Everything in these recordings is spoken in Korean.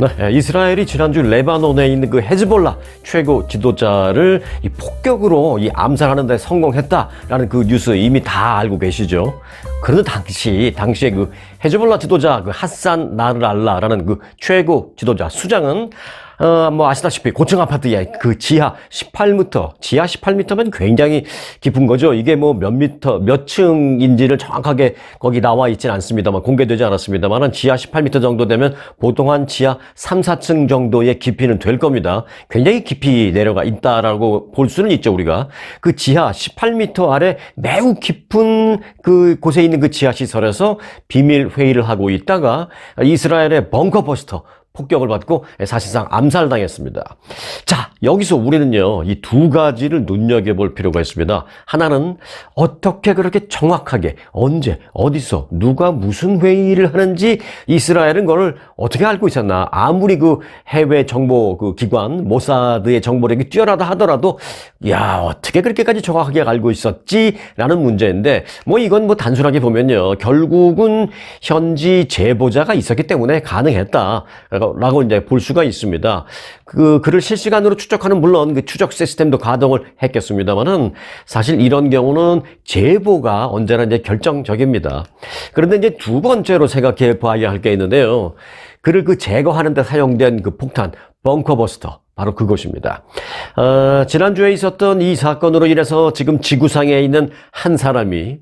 네, 이스라엘이 지난주 레바논에 있는 그 헤즈볼라 최고 지도자를 이 폭격으로 암살하는 데 성공했다라는 그 뉴스 이미 다 알고 계시죠. 그런데 당시에 그 헤즈볼라 지도자 그 하산 나르알라라는 그 최고 지도자 수장은 뭐 아시다시피 고층 아파트의 그 지하 18m면 굉장히 깊은 거죠. 이게 뭐 몇 층인지를 정확하게 거기 나와 있지는 않습니다만, 공개되지 않았습니다만, 지하 18m 정도 되면 보통 한 지하 3, 4층 정도의 깊이는 될 겁니다. 굉장히 깊이 내려가 있다라고 볼 수는 있죠, 우리가. 그 지하 18m 아래 매우 깊은 그 곳에 있는 그 지하 시설에서 비밀 회의를 하고 있다가 이스라엘의 벙커버스터 폭격을 받고 사실상 암살당했습니다. 자, 여기서 우리는요, 이 두 가지를 눈여겨볼 필요가 있습니다. 하나는 어떻게 그렇게 정확하게 언제 어디서 누가 무슨 회의를 하는지 이스라엘은 그걸 어떻게 알고 있었나. 아무리 그 해외 정보 그 기관 모사드의 정보력이 뛰어나다 하더라도 야, 어떻게 그렇게까지 정확하게 알고 있었지라는 문제인데, 뭐 이건 뭐 단순하게 보면요, 결국은 현지 제보자가 있었기 때문에 가능했다 라고 이제 볼 수가 있습니다. 그를 실시간으로 추적하는, 물론 그 추적 시스템도 가동을 했겠습니다만은, 사실 이런 경우는 제보가 언제나 이제 결정적입니다. 그런데 이제 두 번째로 생각해 봐야 할 게 있는데요. 그를 그 제거하는 데 사용된 그 폭탄, 벙커버스터. 바로 그것입니다. 지난주에 있었던 이 사건으로 인해서 지금 지구상에 있는 한 사람이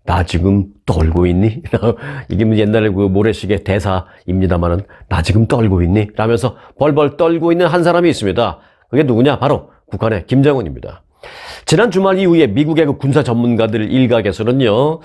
나 지금 떨고 있니? 이게 옛날에 그 모래시계 대사입니다만은, 나 지금 떨고 있니? 라면서 벌벌 떨고 있는 한 사람이 있습니다. 그게 누구냐? 바로 북한의 김정은입니다. 지난 주말 이후에 미국의 그 군사 전문가들 일각에서는요,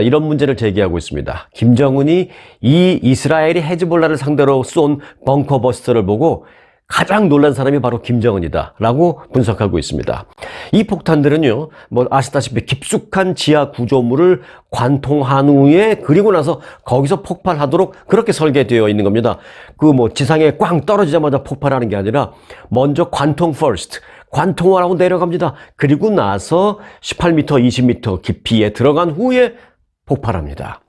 이런 문제를 제기하고 있습니다. 김정은이 이 이스라엘이 헤즈볼라를 상대로 쏜 벙커버스터를 보고 가장 놀란 사람이 바로 김정은이다 라고 분석하고 있습니다. 이 폭탄들은요, 뭐 아시다시피 깊숙한 지하 구조물을 관통한 후에, 그리고 나서 거기서 폭발하도록 그렇게 설계되어 있는 겁니다. 그 뭐 지상에 꽝 떨어지자마자 폭발하는 게 아니라 먼저 관통 퍼스트, 관통을 하고 내려갑니다. 그리고 나서 18m, 20m 깊이에 들어간 후에 폭발합니다.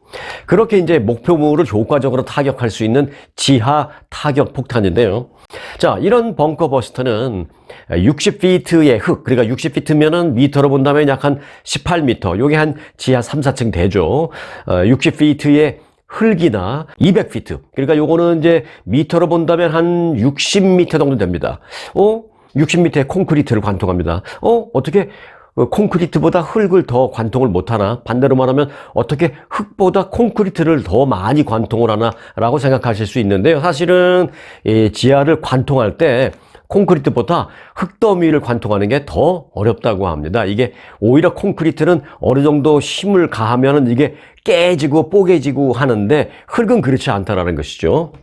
그렇게 이제 목표물을 효과적으로 타격할 수 있는 지하 타격 폭탄인데요. 자, 이런 벙커버스터는 60피트의 흙, 그러니까 60피트면은 미터로 본다면 약 한 18m, 요게 한 지하 3, 4층 되죠. 60피트의 흙이나 200피트, 그러니까 요거는 이제 미터로 본다면 한 60m 정도 됩니다. 60m의 콘크리트를 관통합니다. 어떻게 콘크리트보다 흙을 더 관통을 못하나? 반대로 말하면 어떻게 흙보다 콘크리트를 더 많이 관통을 하나? 라고 생각하실 수 있는데요. 사실은 이 지하를 관통할 때 콘크리트보다 흙더미를 관통하는 게 더 어렵다고 합니다. 이게 오히려 콘크리트는 어느 정도 힘을 가하면은 이게 깨지고 뽀개지고 하는데, 흙은 그렇지 않다라는 것이죠.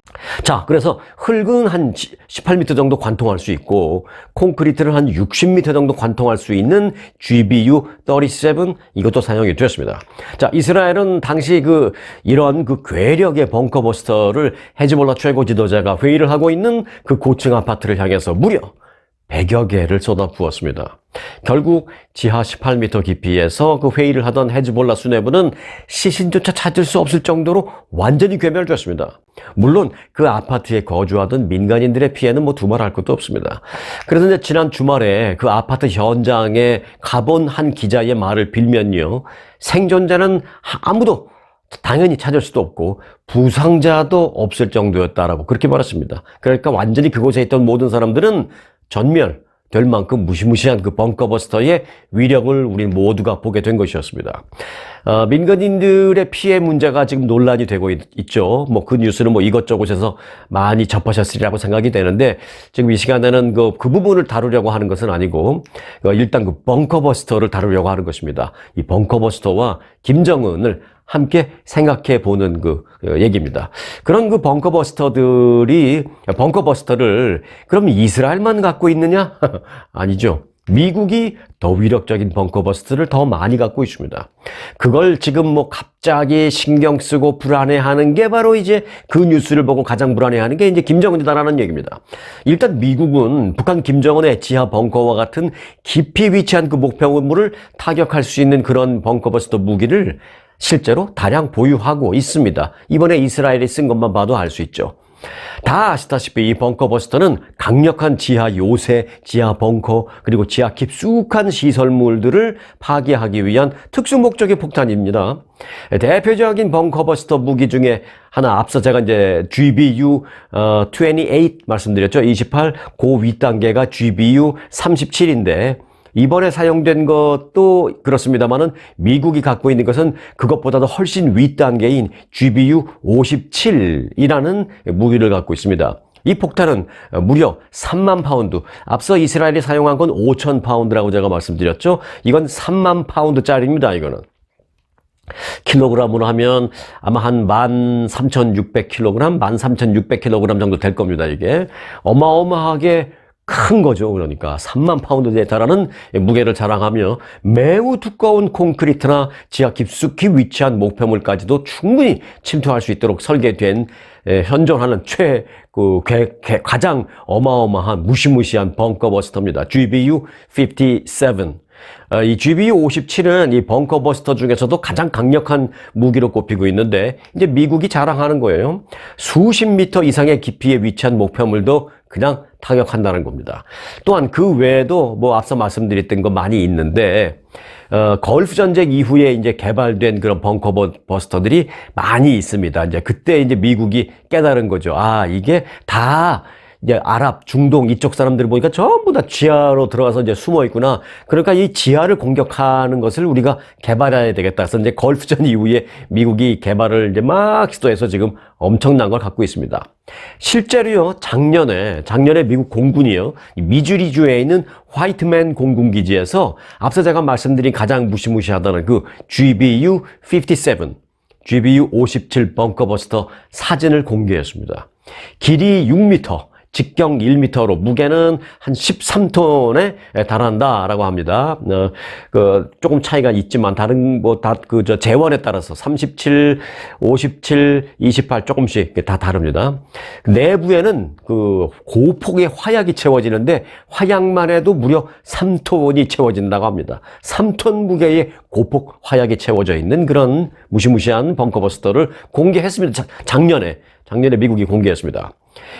자, 그래서 흙은 한 18m 정도 관통할 수 있고, 콘크리트를 한 60m 정도 관통할 수 있는 GBU-37, 이것도 사용이 되었습니다. 자, 이스라엘은 당시 이런 괴력의 벙커버스터를 헤즈볼라 최고 지도자가 회의를 하고 있는 그 고층 아파트를 향해서 무려 100여 개를 쏟아부었습니다. 결국 지하 18m 깊이에서 그 회의를 하던 헤즈볼라 수뇌부는 시신조차 찾을 수 없을 정도로 완전히 괴멸됐습니다. 물론 그 아파트에 거주하던 민간인들의 피해는 뭐 두말할 것도 없습니다. 그래서 이제 지난 주말에 그 아파트 현장에 가본 한 기자의 말을 빌면요, 생존자는 아무도 당연히 찾을 수도 없고 부상자도 없을 정도였다라고 그렇게 말했습니다. 그러니까 완전히 그곳에 있던 모든 사람들은 전멸될 만큼 무시무시한 그 벙커버스터의 위력을 우리 모두가 보게 된 것이었습니다. 민간인들의 피해 문제가 지금 논란이 되고 있죠. 뭐 그 뉴스는 뭐 이것저것에서 많이 접하셨으리라고 생각이 되는데, 지금 이 시간에는 그 부분을 다루려고 하는 것은 아니고, 일단 그 벙커버스터를 다루려고 하는 것입니다. 이 벙커버스터와 김정은을 함께 생각해 보는 그 얘기입니다. 그런 그 벙커버스터를 그럼 이스라엘만 갖고 있느냐? 아니죠. 미국이 더 위력적인 벙커버스터를 더 많이 갖고 있습니다. 그걸 지금 뭐 갑자기 신경 쓰고 불안해하는 게 바로 이제 그 뉴스를 보고 가장 불안해하는 게 이제 김정은이다라는 얘기입니다. 일단 미국은 북한 김정은의 지하 벙커와 같은 깊이 위치한 그 목표물을 타격할 수 있는 그런 벙커버스터 무기를 실제로 다량 보유하고 있습니다. 이번에 이스라엘이 쓴 것만 봐도 알 수 있죠. 다 아시다시피 이 벙커버스터는 강력한 지하 요새, 지하 벙커, 그리고 지하 깊숙한 시설물들을 파괴하기 위한 특수 목적의 폭탄입니다. 대표적인 벙커버스터 무기 중에 하나, 앞서 제가 이제 GBU 28 말씀드렸죠. 28, 그 윗단계가 GBU 37인데, 이번에 사용된 것도 그렇습니다만은 미국이 갖고 있는 것은 그것보다도 훨씬 윗단계인 GBU 57이라는 무기를 갖고 있습니다. 이 폭탄은 무려 3만 파운드, 앞서 이스라엘이 사용한 건 5천 파운드라고 제가 말씀드렸죠. 이건 3만 파운드짜리입니다, 이거는. 킬로그램으로 하면 아마 한 13,600kg, 13,600kg 정도 될 겁니다, 이게. 어마어마하게 큰 거죠. 그러니까 3만 파운드에 달하는 무게를 자랑하며 매우 두꺼운 콘크리트나 지하 깊숙이 위치한 목표물까지도 충분히 침투할 수 있도록 설계된 현존하는 가장 어마어마한 무시무시한 벙커버스터입니다. GBU 57. 이 GBU 57은 이 벙커버스터 중에서도 가장 강력한 무기로 꼽히고 있는데, 이제 미국이 자랑하는 거예요. 수십 미터 이상의 깊이에 위치한 목표물도 그냥 타격한다는 겁니다. 또한 그 외에도 뭐 앞서 말씀드렸던 거 많이 있는데, 걸프 전쟁 이후에 이제 개발된 그런 벙커버스터들이 많이 있습니다. 이제 그때 이제 미국이 깨달은 거죠. 아, 이게 다 이제 아랍, 중동 이쪽 사람들 보니까 전부 다 지하로 들어가서 이제 숨어 있구나. 그러니까 이 지하를 공격하는 것을 우리가 개발해야 되겠다. 그래서 이제 걸프전 이후에 미국이 개발을 이제 막 시도해서 지금 엄청난 걸 갖고 있습니다. 실제로요, 작년에 미국 공군이요, 미주리주에 있는 화이트맨 공군기지에서 앞서 제가 말씀드린 가장 무시무시하다는 그 GBU 57, GBU 57 벙커버스터 사진을 공개했습니다. 길이 6m, 직경 1m로 무게는 한 13톤에 달한다라고 합니다. 조금 차이가 있지만 다른 재원에 따라서 37, 57, 28 조금씩 다 다릅니다. 내부에는 그 고폭의 화약이 채워지는데 화약만 해도 무려 3톤이 채워진다고 합니다. 3톤 무게의 고폭 화약이 채워져 있는 그런 무시무시한 벙커버스터를 공개했습니다. 작년에 미국이 공개했습니다.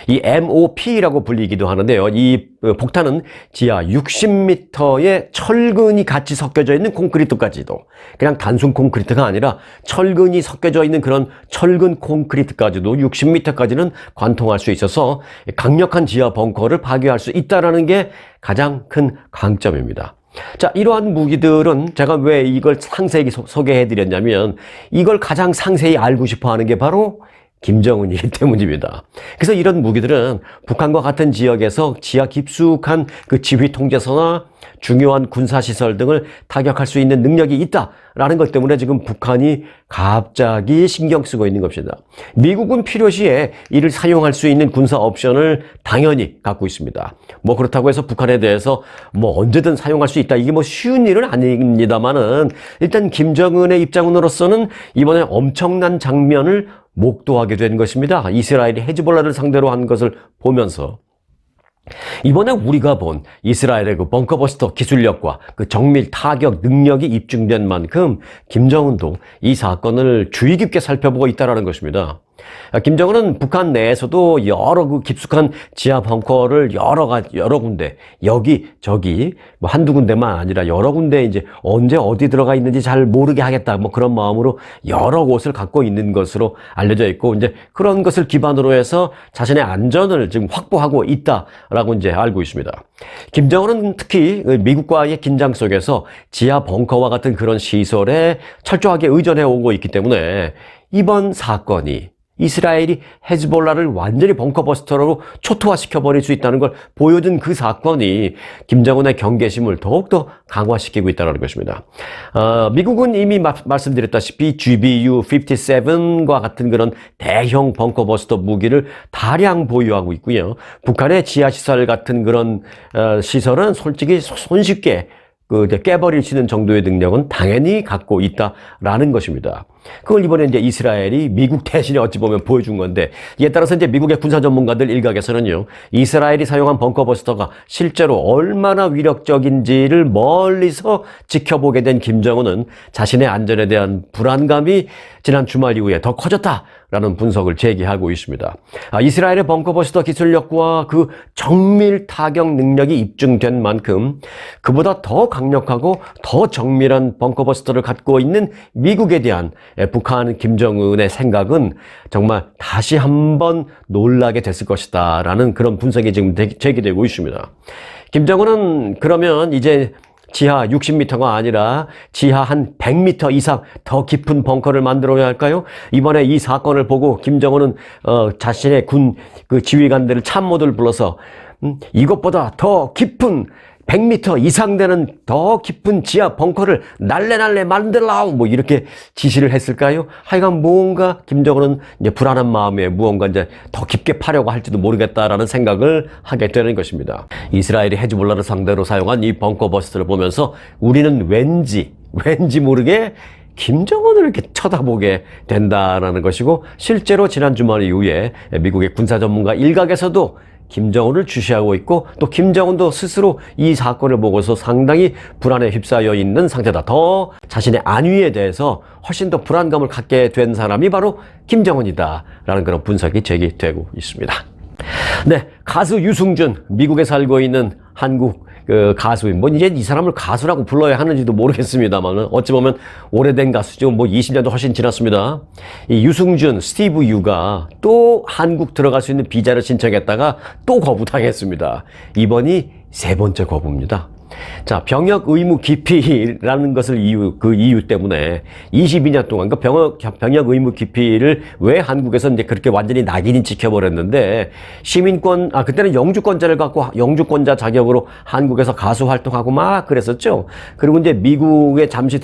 이 MOP라고 불리기도 하는데요. 이 폭탄은 지하 60m의 철근이 같이 섞여져 있는 콘크리트까지도, 그냥 단순 콘크리트가 아니라 철근이 섞여져 있는 그런 철근 콘크리트까지도 60m까지는 관통할 수 있어서 강력한 지하 벙커를 파괴할 수 있다는 게 가장 큰 강점입니다. 자, 이러한 무기들은 제가 왜 이걸 상세히 소개해드렸냐면, 이걸 가장 상세히 알고 싶어 하는 게 바로 김정은이기 때문입니다. 그래서 이런 무기들은 북한과 같은 지역에서 지하 깊숙한 그 지휘 통제소나 중요한 군사시설 등을 타격할 수 있는 능력이 있다라는 것 때문에 지금 북한이 갑자기 신경 쓰고 있는 것입니다. 미국은 필요시에 이를 사용할 수 있는 군사 옵션을 당연히 갖고 있습니다. 뭐 그렇다고 해서 북한에 대해서 뭐 언제든 사용할 수 있다, 이게 뭐 쉬운 일은 아닙니다만은, 일단 김정은의 입장으로서는 이번에 엄청난 장면을 목도하게 된 것입니다. 이스라엘이 헤즈볼라를 상대로 한 것을 보면서 이번에 우리가 본 이스라엘의 그 벙커버스터 기술력과 그 정밀 타격 능력이 입증된 만큼 김정은도 이 사건을 주의 깊게 살펴보고 있다는 것입니다. 김정은은 북한 내에서도 여러 그 깊숙한 지하 벙커를 여러 군데, 여기저기 뭐 한두 군데만 아니라 여러 군데 이제 언제 어디 들어가 있는지 잘 모르게 하겠다, 뭐 그런 마음으로 여러 곳을 갖고 있는 것으로 알려져 있고, 이제 그런 것을 기반으로 해서 자신의 안전을 지금 확보하고 있다라고 이제 알고 있습니다. 김정은은 특히 미국과의 긴장 속에서 지하 벙커와 같은 그런 시설에 철저하게 의존해 오고 있기 때문에 이번 사건이 이스라엘이 헤즈볼라를 완전히 벙커버스터로 초토화시켜버릴 수 있다는 걸 보여준 그 사건이 김정은의 경계심을 더욱더 강화시키고 있다는 것입니다. 미국은 이미 말씀드렸다시피 GBU 57과 같은 그런 대형 벙커버스터 무기를 다량 보유하고 있고요. 북한의 지하시설 같은 그런 시설은 솔직히 손쉽게 깨버릴 수 있는 정도의 능력은 당연히 갖고 있다라는 것입니다. 그걸 이번에 이제 이스라엘이 미국 대신에 어찌 보면 보여준 건데, 이에 따라서 이제 미국의 군사 전문가들 일각에서는요, 이스라엘이 사용한 벙커버스터가 실제로 얼마나 위력적인지를 멀리서 지켜보게 된 김정은은 자신의 안전에 대한 불안감이 지난 주말 이후에 더 커졌다라는 분석을 제기하고 있습니다. 이스라엘의 벙커버스터 기술력과 그 정밀 타격 능력이 입증된 만큼 그보다 더 강력하고 더 정밀한 벙커버스터를 갖고 있는 미국에 대한 북한 김정은의 생각은 정말 다시 한번 놀라게 됐을 것이다 라는 그런 분석이 지금 제기되고 있습니다. 김정은은 그러면 이제 지하 60m가 아니라 지하 한 100m 이상 더 깊은 벙커를 만들어야 할까요? 이번에 이 사건을 보고 김정은은 자신의 군 그 지휘관들을 참모들을 불러서 이것보다 더 깊은 100m 이상 되는 더 깊은 지하 벙커를 날래 만들라우 뭐 이렇게 지시를 했을까요? 하여간 뭔가 김정은은 이제 불안한 마음에 무언가 이제 더 깊게 파려고 할지도 모르겠다라는 생각을 하게 되는 것입니다. 이스라엘이 헤즈볼라를 상대로 사용한 이 벙커 버스트를 보면서 우리는 왠지 모르게 김정은을 이렇게 쳐다보게 된다라는 것이고, 실제로 지난 주말 이후에 미국의 군사 전문가 일각에서도 김정은을 주시하고 있고, 또 김정은도 스스로 이 사건을 보고서 상당히 불안에 휩싸여 있는 상태다. 더 자신의 안위에 대해서 훨씬 더 불안감을 갖게 된 사람이 바로 김정은이다라는 그런 분석이 제기되고 있습니다. 네, 가수 유승준, 미국에 살고 있는 한국 가수인, 뭐 이제 이 사람을 가수라고 불러야 하는지도 모르겠습니다만 어찌 보면 오래된 가수죠. 뭐 20년도 훨씬 지났습니다. 이 유승준, 스티브 유가 또 한국 들어갈 수 있는 비자를 신청했다가 또 거부당했습니다. 이번이 세 번째 거부입니다. 자, 병역 의무 기피라는 것을 그 이유 때문에 22년 동안 그 병역 의무 기피를 왜 한국에서 이제 그렇게 완전히 낙인이 찍혀버렸는데, 시민권, 그때는 영주권자를 갖고 영주권자 자격으로 한국에서 가수 활동하고 막 그랬었죠. 그리고 이제 미국에 잠시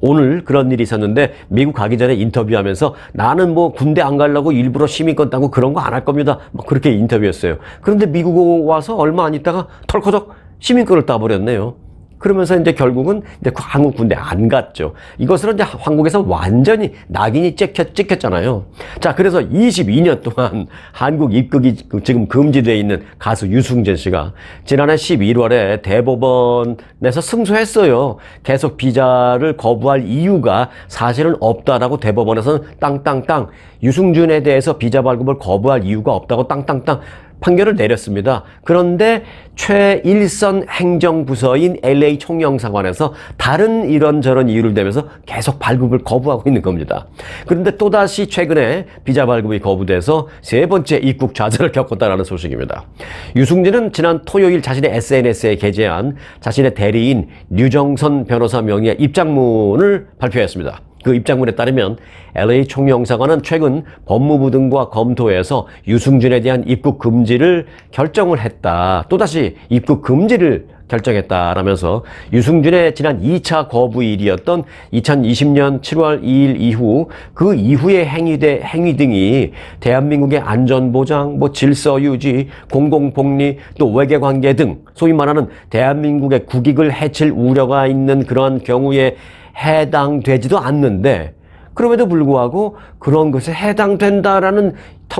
오늘 그런 일이 있었는데, 미국 가기 전에 인터뷰하면서 나는 뭐 군대 안 가려고 일부러 시민권 따고 그런 거 안 할 겁니다. 막 그렇게 인터뷰했어요. 그런데 미국 와서 얼마 안 있다가 털커덕 시민권을 따버렸네요. 그러면서 이제 결국은 이제 한국 군대 안 갔죠. 이것으로 이제 한국에서 완전히 낙인이 찍혔잖아요. 자, 그래서 22년 동안 한국 입국이 지금 금지되어 있는 가수 유승준 씨가 지난해 11월에 대법원에서 승소했어요. 계속 비자를 거부할 이유가 사실은 없다라고 대법원에서는 땅땅땅, 유승준에 대해서 비자 발급을 거부할 이유가 없다고 땅땅땅 판결을 내렸습니다. 그런데 최일선 행정부서인 LA 총영사관에서 다른 이런저런 이유를 대면서 계속 발급을 거부하고 있는 겁니다. 그런데 또다시 최근에 비자 발급이 거부돼서 세 번째 입국 좌절을 겪었다는 소식입니다. 유승준은 지난 토요일 자신의 SNS에 게재한 자신의 대리인 류정선 변호사 명의의 입장문을 발표했습니다. 그 입장문에 따르면 LA 총영사관은 최근 법무부 등과 검토해서 유승준에 대한 입국 금지를 결정을 했다. 또다시 입국 금지를 결정했다라면서 유승준의 지난 2차 거부일이었던 2020년 7월 2일 이후 그 이후의 행위 등이 대한민국의 안전보장, 질서 유지, 공공복리, 또 외교관계 등 소위 말하는 대한민국의 국익을 해칠 우려가 있는 그러한 경우에 해당되지도 않는데, 그럼에도 불구하고 그런 것에 해당된다라는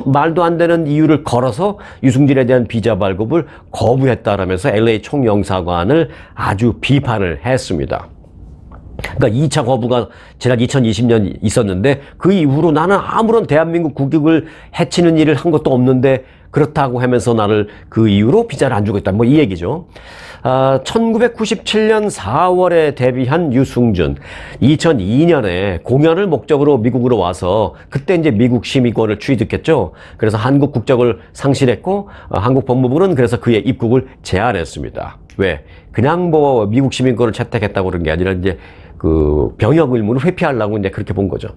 말도 안 되는 이유를 걸어서 유승준에 대한 비자 발급을 거부했다라면서 LA 총영사관을 아주 비판을 했습니다. 그러니까 2차 거부가 지난 2020년 있었는데, 그 이후로 나는 아무런 대한민국 국익을 해치는 일을 한 것도 없는데 그렇다고 하면서 나를 그 이유로 비자를 안 주고 있다. 뭐 이 얘기죠. 1997년 4월에 데뷔한 유승준, 2002년에 공연을 목적으로 미국으로 와서 그때 이제 미국 시민권을 취득했죠. 그래서 한국 국적을 상실했고, 한국 법무부는 그래서 그의 입국을 제한했습니다. 왜? 그냥 뭐 미국 시민권을 채택했다고 그런 게 아니라 이제 그 병역 의무를 회피하려고 이제 그렇게 본 거죠.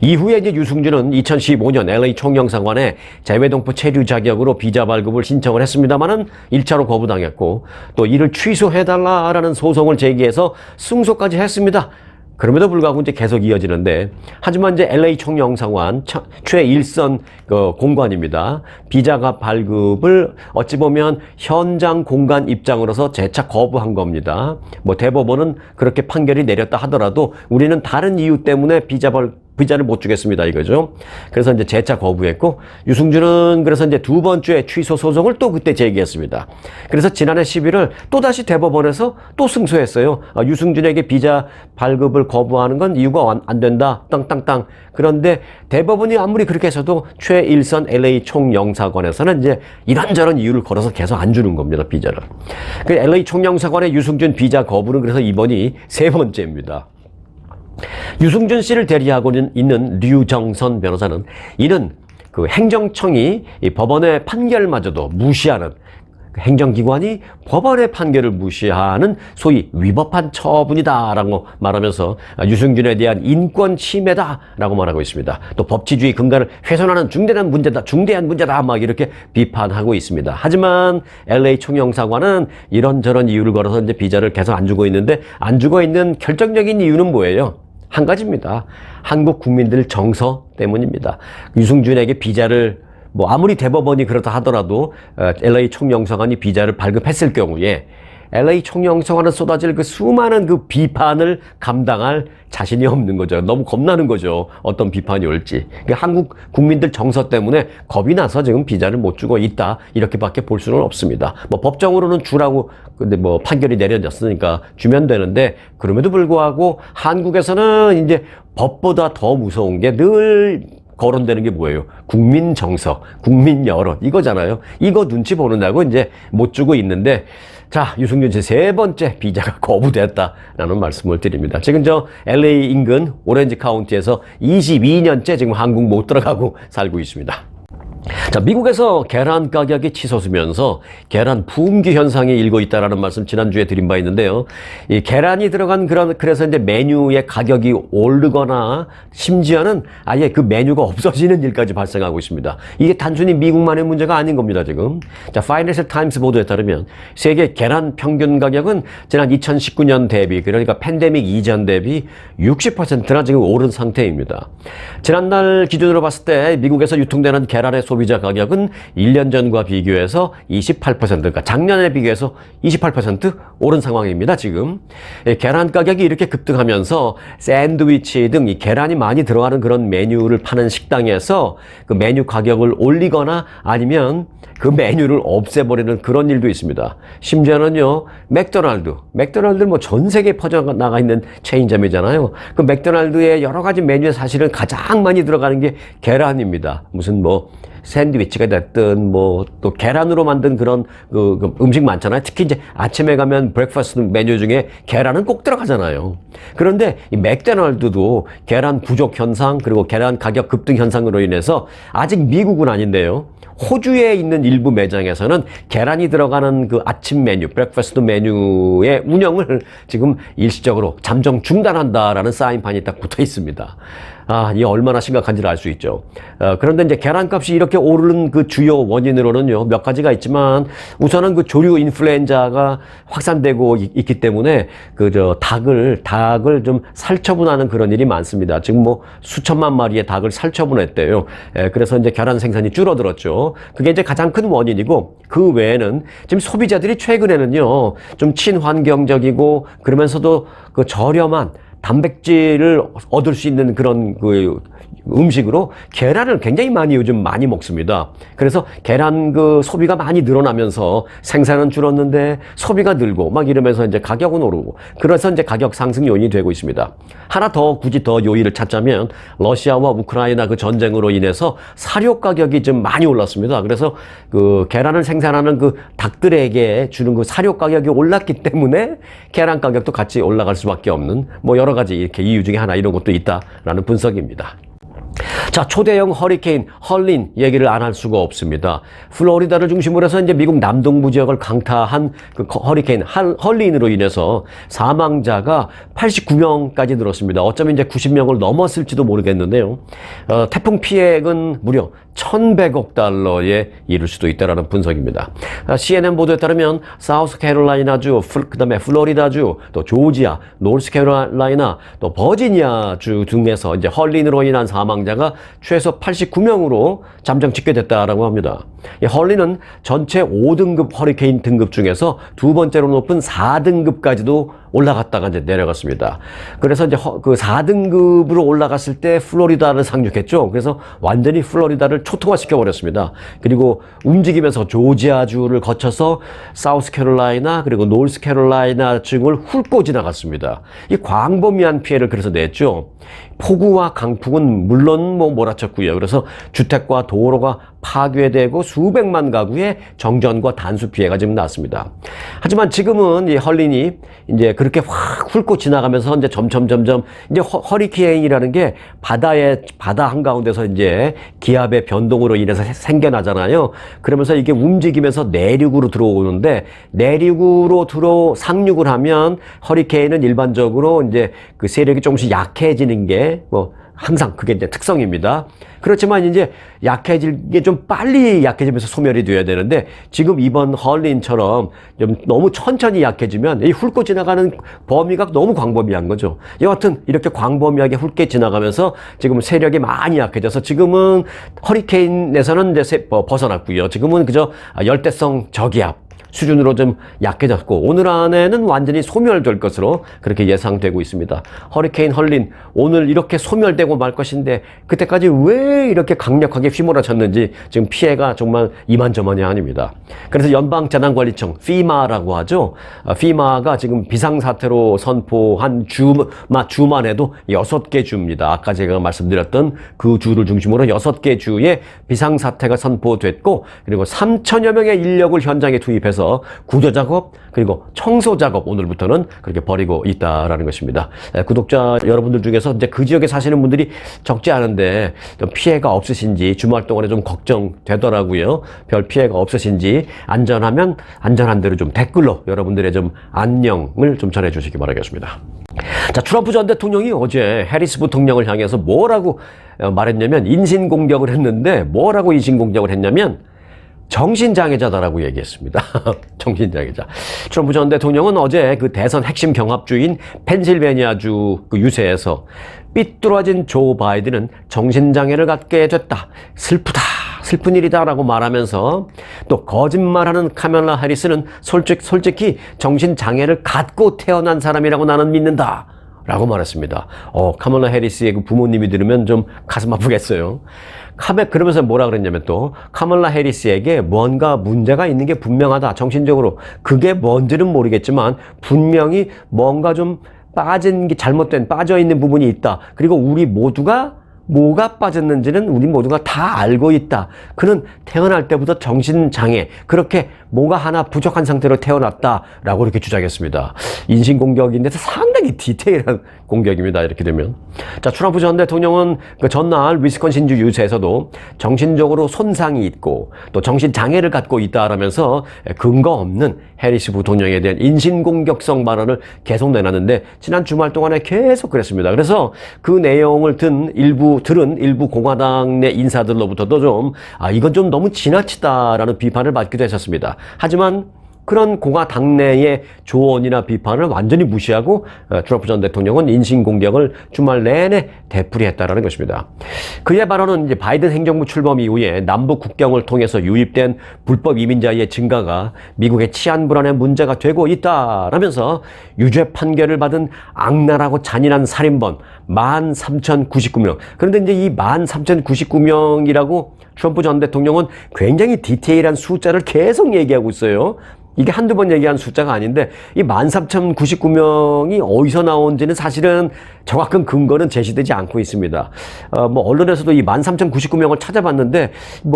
이후에 이제 유승준은 2015년 LA 총영사관에 재외동포 체류 자격으로 비자 발급을 신청을 했습니다만은 1차로 거부당했고, 또 이를 취소해달라라는 소송을 제기해서 승소까지 했습니다. 그럼에도 불구하고 이제 계속 이어지는데, 하지만 이제 LA 총영사관 최일선 공관입니다. 비자가 발급을 어찌 보면 현장 공간 입장으로서 재차 거부한 겁니다. 뭐 대법원은 그렇게 판결이 내렸다 하더라도 우리는 다른 이유 때문에 비자를 못 주겠습니다, 이거죠. 그래서 이제 재차 거부했고, 유승준은 그래서 이제 두 번째 취소 소송을 또 그때 제기했습니다. 그래서 지난해 11월 또다시 대법원에서 또 승소했어요. 유승준에게 비자 발급을 거부하는 건 이유가 안 된다, 땅땅땅. 그런데 대법원이 아무리 그렇게 해서도 최일선 LA 총영사관에서는 이제 이런저런 이유를 걸어서 계속 안 주는 겁니다, 비자를. 그 LA 총영사관의 유승준 비자 거부는 그래서 이번이 세 번째입니다. 유승준 씨를 대리하고 있는 류정선 변호사는 이는 그 행정청이 이 법원의 판결마저도 무시하는, 행정기관이 법원의 판결을 무시하는 소위 위법한 처분이다라고 말하면서 유승준에 대한 인권 침해다라고 말하고 있습니다. 또 법치주의 근간을 훼손하는 중대한 문제다 막 이렇게 비판하고 있습니다. 하지만 LA 총영사관은 이런저런 이유를 걸어서 이제 비자를 계속 안 주고 있는데, 안 주고 있는 결정적인 이유는 뭐예요? 한 가지입니다. 한국 국민들 정서 때문입니다. 유승준에게 비자를 뭐 아무리 대법원이 그렇다 하더라도 LA 총영사관이 비자를 발급했을 경우에 LA 총영사관은 쏟아질 그 수많은 그 비판을 감당할 자신이 없는 거죠. 너무 겁나는 거죠. 어떤 비판이 올지. 그러니까 한국 국민들 정서 때문에 겁이 나서 지금 비자를 못 주고 있다, 이렇게밖에 볼 수는 없습니다. 뭐 법정으로는 주라고 근데 뭐 판결이 내려졌으니까 주면 되는데, 그럼에도 불구하고 한국에서는 이제 법보다 더 무서운 게 늘 거론되는 게 뭐예요? 국민 정서, 국민 여론, 이거잖아요. 이거 눈치 보는다고 이제 못 주고 있는데, 자, 유승준 씨 세 번째 비자가 거부됐다라는 말씀을 드립니다. 지금 저 LA 인근 오렌지 카운티에서 22년째 지금 한국 못 들어가고 살고 있습니다. 자, 미국에서 계란 가격이 치솟으면서 계란 품귀 현상이 일고 있다라는 말씀 지난주에 드린 바 있는데요. 이 계란이 들어간 그래서 이제 메뉴의 가격이 오르거나 심지어는 아예 그 메뉴가 없어지는 일까지 발생하고 있습니다. 이게 단순히 미국만의 문제가 아닌 겁니다, 지금. 자, 파이낸셜 타임스 보도에 따르면 세계 계란 평균 가격은 지난 2019년 대비, 그러니까 팬데믹 이전 대비 60%나 지금 오른 상태입니다. 지난달 기준으로 봤을 때 미국에서 유통되는 계란의 소비자 가격은 1년 전과 비교해서 28%, 그러니까 작년에 비교해서 28% 오른 상황입니다, 지금. 계란 가격이 이렇게 급등하면서 샌드위치 등 이 계란이 많이 들어가는 그런 메뉴를 파는 식당에서 그 메뉴 가격을 올리거나 아니면 그 메뉴를 없애버리는 그런 일도 있습니다. 심지어는요, 맥도날드 뭐 전 세계에 퍼져나가 있는 체인점이잖아요. 그 맥도날드의 여러 가지 메뉴에 사실은 가장 많이 들어가는 게 계란입니다. 무슨 뭐 샌드위치가 됐든 뭐 또 계란으로 만든 그런 그 음식 많잖아요. 특히 이제 아침에 가면 브렉퍼스트 메뉴 중에 계란은 꼭 들어가잖아요. 그런데 이 맥도날드도 계란 부족 현상, 그리고 계란 가격 급등 현상으로 인해서 아직 미국은 아닌데요, 호주에 있는 일부 매장에서는 계란이 들어가는 그 아침 메뉴, 브렉퍼스트 메뉴의 운영을 지금 일시적으로 잠정 중단한다라는 사인판이 딱 붙어 있습니다. 아, 이게 얼마나 심각한지를 알 수 있죠. 그런데 이제 계란값이 이렇게 오르는 그 주요 원인으로는요, 몇 가지가 있지만, 우선은 그 조류 인플루엔자가 확산되고 있기 때문에 닭을 좀 살처분하는 그런 일이 많습니다. 지금 뭐 수천만 마리의 닭을 살처분했대요. 그래서 이제 계란 생산이 줄어들었죠. 그게 이제 가장 큰 원인이고, 그 외에는 지금 소비자들이 최근에는요, 좀 친환경적이고 그러면서도 그 저렴한 단백질을 얻을 수 있는 그런 그 음식으로 계란을 굉장히 요즘 많이 먹습니다. 그래서 계란 그 소비가 많이 늘어나면서 생산은 줄었는데 소비가 늘고 막 이러면서 이제 가격은 오르고, 그래서 이제 가격 상승 요인이 되고 있습니다. 하나 더 굳이 더 요인을 찾자면 러시아와 우크라이나 그 전쟁으로 인해서 사료 가격이 좀 많이 올랐습니다. 그래서 그 계란을 생산하는 그 닭들에게 주는 그 사료 가격이 올랐기 때문에 계란 가격도 같이 올라갈 수밖에 없는 뭐 여러 가지 이렇게 이유 중에 하나 이런 것도 있다라는 분석입니다. 자, 초대형 허리케인 헐린 얘기를 안 할 수가 없습니다. 플로리다를 중심으로 해서 이제 미국 남동부 지역을 강타한 그 허리케인 헐린으로 인해서 사망자가 89명까지 늘었습니다. 어쩌면 이제 90명을 넘었을지도 모르겠는데요. 태풍 피해액은 무려 1,100억 달러에 이를 수도 있다라는 분석입니다. CNN 보도에 따르면 사우스캐롤라이나주, 그다음에 플로리다주, 또 조지아, 노스캐롤라이나, 또 버지니아주 등에서 이제 헐린으로 인한 사망자가 최소 89명으로 잠정 집계됐다라고 합니다. 이 헐린은 전체 5등급 허리케인 등급 중에서 두 번째로 높은 4등급까지도 올라갔다가 이제 내려갔습니다. 그래서 이제 그 4등급으로 올라갔을 때 플로리다를 상륙했죠. 그래서 완전히 플로리다를 초토화시켜 버렸습니다. 그리고 움직이면서 조지아주를 거쳐서 사우스캐롤라이나 그리고 노스캐롤라이나 층을 훑고 지나갔습니다. 이 광범위한 피해를 그래서 냈죠. 폭우와 강풍은 물론 몰아쳤고요. 그래서 주택과 도로가 파괴되고 수백만 가구의 정전과 단수 피해가 지금 났습니다. 하지만 지금은 이 헐린이 이제 그렇게 확 훑고 지나가면서 이제 점점 이제 허리케인이라는 게 바다 한가운데서 이제 기압의 변동으로 인해서 생겨나잖아요. 그러면서 이게 움직이면서 내륙으로 들어오는데 내륙으로 상륙을 하면 허리케인은 일반적으로 이제 그 세력이 조금씩 약해지는 게 항상 그게 이제 특성입니다. 그렇지만 이제 약해지게 좀 빨리 약해지면서 소멸이 돼야 되는데 지금 이번 헐린처럼 좀 너무 천천히 약해지면 이 훑고 지나가는 범위가 너무 광범위한 거죠. 여하튼 이렇게 광범위하게 훑게 지나가면서 지금 세력이 많이 약해져서 지금은 허리케인에서는 이제 벗어났고요. 지금은 그저 열대성 저기압 수준으로 좀 약해졌고 오늘 안에는 완전히 소멸될 것으로 그렇게 예상되고 있습니다. 허리케인 헐린 오늘 이렇게 소멸되고 말 것인데 그때까지 왜 이렇게 강력하게 휘몰아쳤는지 지금 피해가 정말 이만저만이 아닙니다. 그래서 연방재난관리청 FEMA라고 하죠. FEMA가 지금 비상사태로 선포한 주만 해도 6개 주입니다. 아까 제가 말씀드렸던 그 주를 중심으로 6개 주에 비상사태가 선포됐고 그리고 3천여 명의 인력을 현장에 투입해서 구조작업 그리고 청소작업 오늘부터는 그렇게 벌이고 있다라는 것입니다. 구독자 여러분들 중에서 이제 그 지역에 사시는 분들이 적지 않은데 좀 피해가 없으신지 주말 동안에 좀 걱정되더라고요. 별 피해가 없으신지 안전하면 안전한 대로 좀 댓글로 여러분들의 좀 안녕을 좀 전해주시기 바라겠습니다. 자, 트럼프 전 대통령이 어제 해리스 부통령을 향해서 뭐라고 말했냐면 인신공격을 했는데 뭐라고 인신공격을 했냐면 정신장애자다라고 얘기했습니다. 정신장애자. 트럼프 전 대통령은 어제 그 대선 핵심 경합주인 펜실베니아주 그 유세에서 삐뚤어진 조 바이든은 정신장애를 갖게 됐다. 슬프다. 슬픈 일이다라고 말하면서 또 거짓말하는 카멜라 해리스는 솔직히 정신장애를 갖고 태어난 사람이라고 나는 믿는다. 라고 말했습니다. 카멜라 해리스의 그 부모님이 들으면 좀 가슴 아프겠어요. 그러면서 뭐라 그랬냐면 또 카멜라 해리스에게 뭔가 문제가 있는 게 분명하다. 정신적으로. 그게 뭔지는 모르겠지만 분명히 뭔가 좀 빠져 있는 부분이 있다. 그리고 우리 모두가 뭐가 빠졌는지는 우리 모두가 다 알고 있다. 그는 태어날 때부터 정신장애, 그렇게 뭐가 하나 부족한 상태로 태어났다라고 이렇게 주장했습니다. 인신공격인데도 상당히 디테일한 공격입니다. 이렇게 되면. 자, 트럼프 전 대통령은 그 전날 위스콘신주 유세에서도 정신적으로 손상이 있고 또 정신장애를 갖고 있다라면서 근거 없는 해리스 부통령에 대한 인신공격성 발언을 계속 내놨는데 지난 주말 동안에 계속 그랬습니다. 그래서 그 내용을 들은 일부 공화당 내 인사들로부터도 좀 이건 좀 너무 지나치다라는 비판을 받기도 했었습니다. 하지만 그런 공화당 내의 조언이나 비판을 완전히 무시하고 트럼프 전 대통령은 인신공격을 주말 내내 되풀이했다라는 것입니다. 그의 발언은 이제 바이든 행정부 출범 이후에 남북 국경을 통해서 유입된 불법 이민자의 증가가 미국의 치안 불안의 문제가 되고 있다라면서 유죄 판결을 받은 악랄하고 잔인한 살인범 13,099명. 그런데 이제 이 13,099명이라고 트럼프 전 대통령은 굉장히 디테일한 숫자를 계속 얘기하고 있어요. 이게 한두 번 얘기한 숫자가 아닌데 이 13,099명이 어디서 나온지는 사실은 정확한 근거는 제시되지 않고 있습니다. 언론에서도 이 13,099명을 찾아봤는데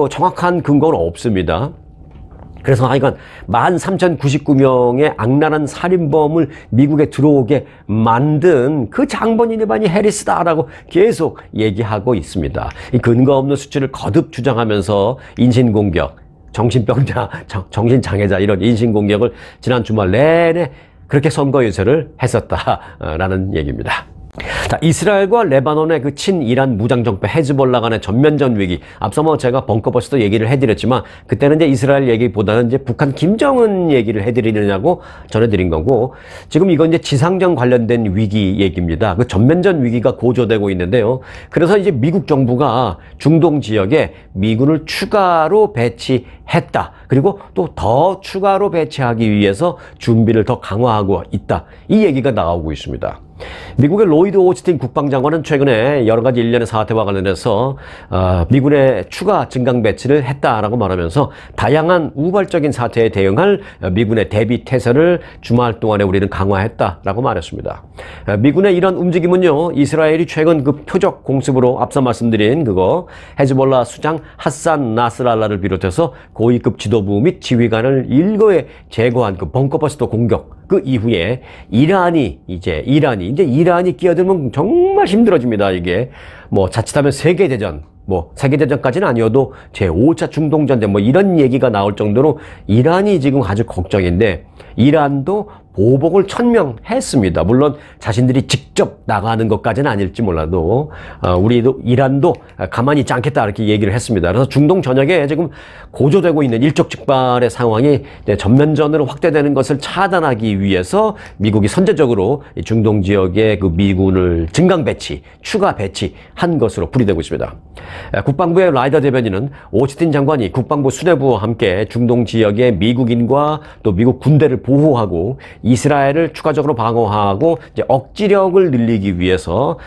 정확한 근거는 없습니다. 그래서 하여간 13,099명의 악랄한 살인범을 미국에 들어오게 만든 그 장본인이 바로 해리스다라고 계속 얘기하고 있습니다. 이 근거 없는 수치를 거듭 주장하면서 인신공격, 정신병자, 정신장애자 이런 인신공격을 지난 주말 내내 그렇게 선거 유세를 했었다라는 얘기입니다. 자, 이스라엘과 레바논의 그 친이란 무장정패 헤즈볼라 간의 전면전 위기. 앞서 제가 벙커버스도 얘기를 해드렸지만 그때는 이제 이스라엘 얘기보다는 이제 북한 김정은 얘기를 해드리느냐고 전해드린 거고, 지금 이건 이제 지상전 관련된 위기 얘기입니다. 그 전면전 위기가 고조되고 있는데요. 그래서 이제 미국 정부가 중동 지역에 미군을 추가로 배치했다. 그리고 또 더 추가로 배치하기 위해서 준비를 더 강화하고 있다. 이 얘기가 나오고 있습니다. 미국의 로이드 오스틴 국방장관은 최근에 여러 가지 일련의 사태와 관련해서 미군의 추가 증강 배치를 했다라고 말하면서 다양한 우발적인 사태에 대응할 미군의 대비 태세를 주말 동안에 우리는 강화했다라고 말했습니다. 미군의 이런 움직임은요, 이스라엘이 최근 그 표적 공습으로 앞서 말씀드린 그거 헤즈볼라 수장 하산 나스랄라를 비롯해서 고위급 지도부 및 지휘관을 일거에 제거한 그 벙커버스터 공격, 그 이후에 이란이 끼어들면 정말 힘들어집니다. 이게 뭐 자칫하면 세계대전, 세계대전까지는 아니어도 제5차 중동전쟁 이런 얘기가 나올 정도로 이란이 지금 아주 걱정인데, 이란도 보복을 천명했습니다. 물론 자신들이 직접 나가는 것까지는 아닐지 몰라도 이란도 가만히 있지 않겠다 이렇게 얘기를 했습니다. 그래서 중동 전역에 지금 고조되고 있는 일촉즉발의 상황이 전면전으로 확대되는 것을 차단하기 위해서 미국이 선제적으로 중동 지역에 그 미군을 증강 배치, 추가 배치한 것으로 풀이되고 있습니다. 국방부의 라이더 대변인은 오스틴 장관이 국방부 수뇌부와 함께 중동 지역의 미국인과 또 미국 군대를 보호하고 이스라엘을 추가적으로 방어하고 이제 억지력을 늘리기 위해서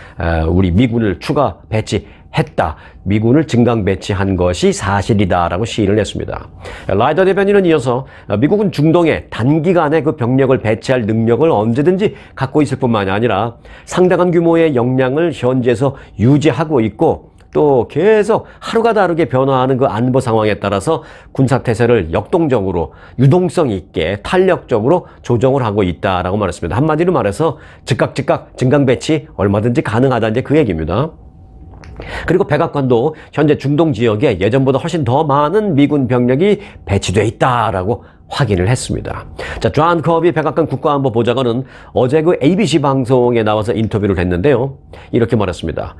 우리 미군을 추가 배치했다. 미군을 증강 배치한 것이 사실이다라고 시인을 했습니다. 라이더 대변인은 이어서 미국은 중동에 단기간에 그 병력을 배치할 능력을 언제든지 갖고 있을 뿐만이 아니라 상당한 규모의 역량을 현지에서 유지하고 있고, 또 계속 하루가 다르게 변화하는 그 안보 상황에 따라서 군사태세를 역동적으로 유동성 있게 탄력적으로 조정을 하고 있다라고 말했습니다. 한마디로 말해서 즉각 증강 배치 얼마든지 가능하다, 이제 그 얘기입니다. 그리고 백악관도 현재 중동 지역에 예전보다 훨씬 더 많은 미군 병력이 배치되어 있다라고 확인을 했습니다. 자, 존 커비 백악관 국가안보 보좌관은 어제 그 ABC 방송에 나와서 인터뷰를 했는데요. 이렇게 말했습니다.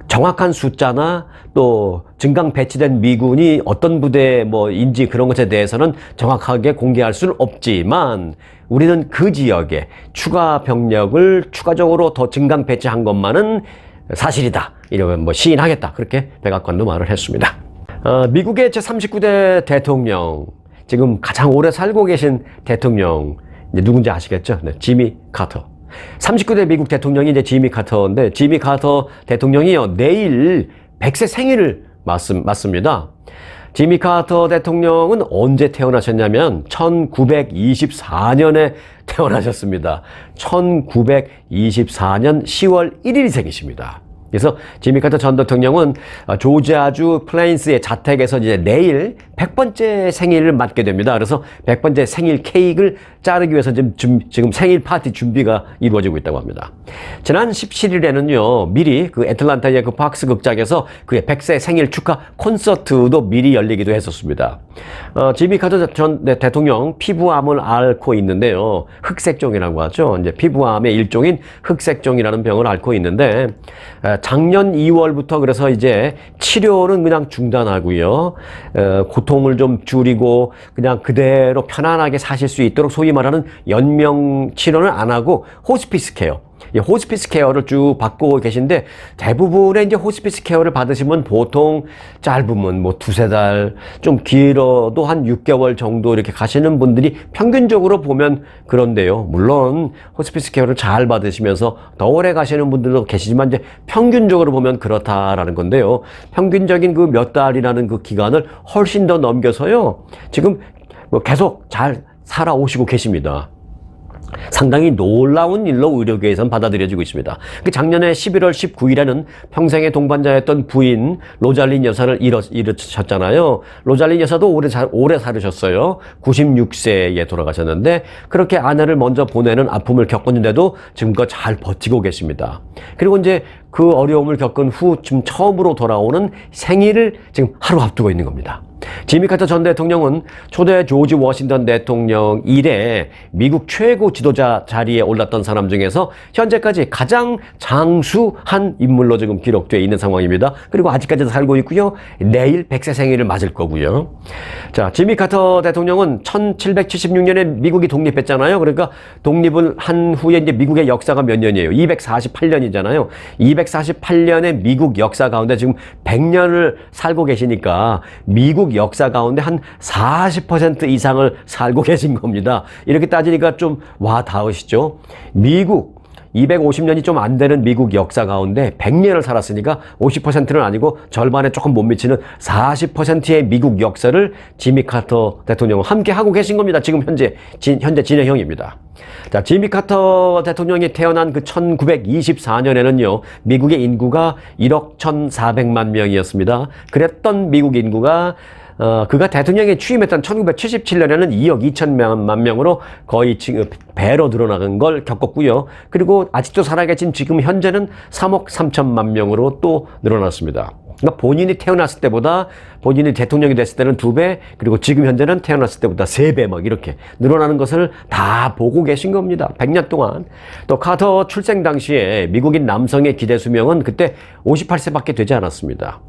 정확한 숫자나 또 증강 배치된 미군이 어떤 부대인지 그런 것에 대해서는 정확하게 공개할 수는 없지만, 우리는 그 지역에 추가 병력을 추가적으로 더 증강 배치한 것만은 사실이다. 이러면 시인하겠다. 그렇게 백악관도 말을 했습니다. 미국의 제39대 대통령, 지금 가장 오래 살고 계신 대통령, 이제 누군지 아시겠죠? 네, 지미 카터. 39대 미국 대통령이 이제 지미 카터인데, 지미 카터 대통령이요, 내일 100세 생일을 맞습니다. 지미 카터 대통령은 언제 태어나셨냐면 1924년에 태어나셨습니다. 1924년 10월 1일생이십니다. 그래서 지미 카터 전 대통령은 조지아주 플레인스의 자택에서 이제 내일 100번째 생일을 맞게 됩니다. 그래서 100번째 생일 케이크를 자르기 위해서 지금 생일 파티 준비가 이루어지고 있다고 합니다. 지난 17일에는요, 미리 그 애틀란타의 그 박스 극장에서 그의 100세 생일 축하 콘서트도 미리 열리기도 했었습니다. 지미 카터 전 대통령 피부암을 앓고 있는데요. 흑색종이라고 하죠. 이제 피부암의 일종인 흑색종이라는 병을 앓고 있는데, 작년 2월부터 그래서 이제 치료는 그냥 중단하고요. 고통을 좀 줄이고 그냥 그대로 편안하게 사실 수 있도록 소위 말하는 연명 치료는 안 하고 호스피스 케어, 호스피스 케어를 쭉 받고 계신데, 대부분의 이제 호스피스 케어를 받으시면 보통 짧으면 두세 달, 좀 길어도 한 6개월 정도 이렇게 가시는 분들이 평균적으로 보면 그런데요. 물론 호스피스 케어를 잘 받으시면서 더 오래 가시는 분들도 계시지만 이제 평균적으로 보면 그렇다라는 건데요. 평균적인 그 몇 달이라는 그 기간을 훨씬 더 넘겨서요, 지금 계속 잘 살아오시고 계십니다. 상당히 놀라운 일로 의료계에선 받아들여지고 있습니다. 작년에 11월 19일에는 평생의 동반자였던 부인 로잘린 여사를 잃으셨잖아요. 로잘린 여사도 오래 살으셨어요. 96세에 돌아가셨는데 그렇게 아내를 먼저 보내는 아픔을 겪었는데도 지금껏 잘 버티고 계십니다. 그리고 이제 그 어려움을 겪은 후 지금 처음으로 돌아오는 생일을 지금 하루 앞두고 있는 겁니다. 지미 카터 전 대통령은 초대 조지 워싱턴 대통령 이래 미국 최고 지도자 자리에 올랐던 사람 중에서 현재까지 가장 장수한 인물로 지금 기록되어 있는 상황입니다. 그리고 아직까지도 살고 있고요. 내일 100세 생일을 맞을 거고요. 자, 지미 카터 대통령은 1776년에 미국이 독립했잖아요. 그러니까 독립을 한 후에 이제 미국의 역사가 몇 년이에요? 248년이잖아요. 248년의 미국 역사 가운데 지금 100년을 살고 계시니까 미국 역사 가운데 한 40% 이상을 살고 계신 겁니다. 이렇게 따지니까 좀 와 닿으시죠? 미국 250년이 좀 안 되는 미국 역사 가운데 100년을 살았으니까 50%는 아니고 절반에 조금 못 미치는 40%의 미국 역사를 지미 카터 대통령과 함께 하고 계신 겁니다. 지금 현재 진행형입니다. 자, 지미 카터 대통령이 태어난 그 1924년에는요, 미국의 인구가 1억 1,400만 명이었습니다. 그랬던 미국 인구가 그가 대통령에 취임했던 1977년에는 2억 2천만 명으로 거의 지금 배로 늘어나는 걸 겪었고요. 그리고 아직도 살아계신 지금 현재는 3억 3천만 명으로 또 늘어났습니다. 그러니까 본인이 태어났을 때보다 본인이 대통령이 됐을 때는 2배, 그리고 지금 현재는 태어났을 때보다 3배 막 이렇게 늘어나는 것을 다 보고 계신 겁니다. 100년 동안. 또 카터 출생 당시에 미국인 남성의 기대 수명은 그때 58세밖에 되지 않았습니다.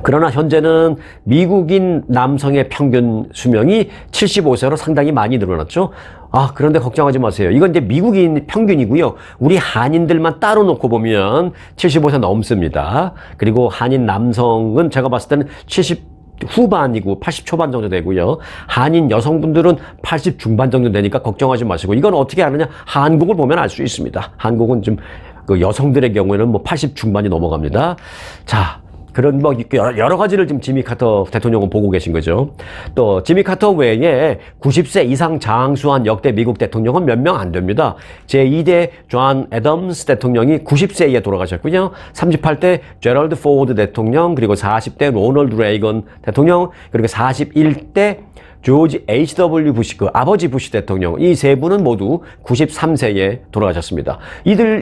그러나 현재는 미국인 남성의 평균 수명이 75세로 상당히 많이 늘어났죠. 그런데 걱정하지 마세요. 이건 이제 미국인 평균이고요. 우리 한인들만 따로 놓고 보면 75세 넘습니다. 그리고 한인 남성은 제가 봤을 때는 70 후반이고 80 초반 정도 되고요. 한인 여성분들은 80 중반 정도 되니까 걱정하지 마시고, 이건 어떻게 아느냐? 한국을 보면 알 수 있습니다. 한국은 좀 그 여성들의 경우에는 뭐 80 중반이 넘어갑니다. 자, 그런 뭐 여러 가지를 지금 지미 카터 대통령은 보고 계신 거죠. 또 지미 카터 외에 90세 이상 장수한 역대 미국 대통령은 몇 명 안 됩니다. 제2대 존 애덤스 대통령이 90세에 돌아가셨고요. 38대 제럴드 포드 대통령, 그리고 40대 로널드 레이건 대통령, 그리고 41대 조지 H.W. 부시, 그 아버지 부시 대통령, 이 세 분은 모두 93세에 돌아가셨습니다.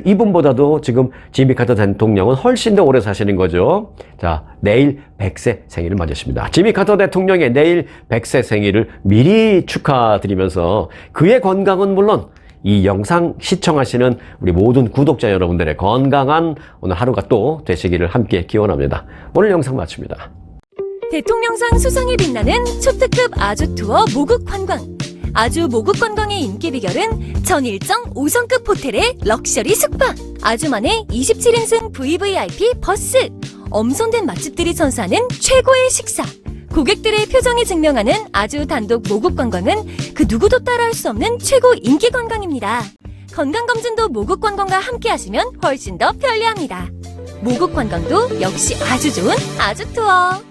이분보다도 지금 지미 카터 대통령은 훨씬 더 오래 사시는 거죠. 자, 내일 100세 생일을 맞으십니다. 지미 카터 대통령의 내일 100세 생일을 미리 축하드리면서 그의 건강은 물론 이 영상 시청하시는 우리 모든 구독자 여러분들의 건강한 오늘 하루가 또 되시기를 함께 기원합니다. 오늘 영상 마칩니다. 대통령상 수상에 빛나는 초특급 아주 투어 모국 관광. 아주 모국 관광의 인기 비결은 전 일정 5성급 호텔의 럭셔리 숙박. 아주만의 27인승 VVIP 버스. 엄선된 맛집들이 선사하는 최고의 식사. 고객들의 표정이 증명하는 아주 단독 모국 관광은 그 누구도 따라할 수 없는 최고 인기 관광입니다. 건강검진도 모국 관광과 함께 하시면 훨씬 더 편리합니다. 모국 관광도 역시 아주 좋은 아주 투어.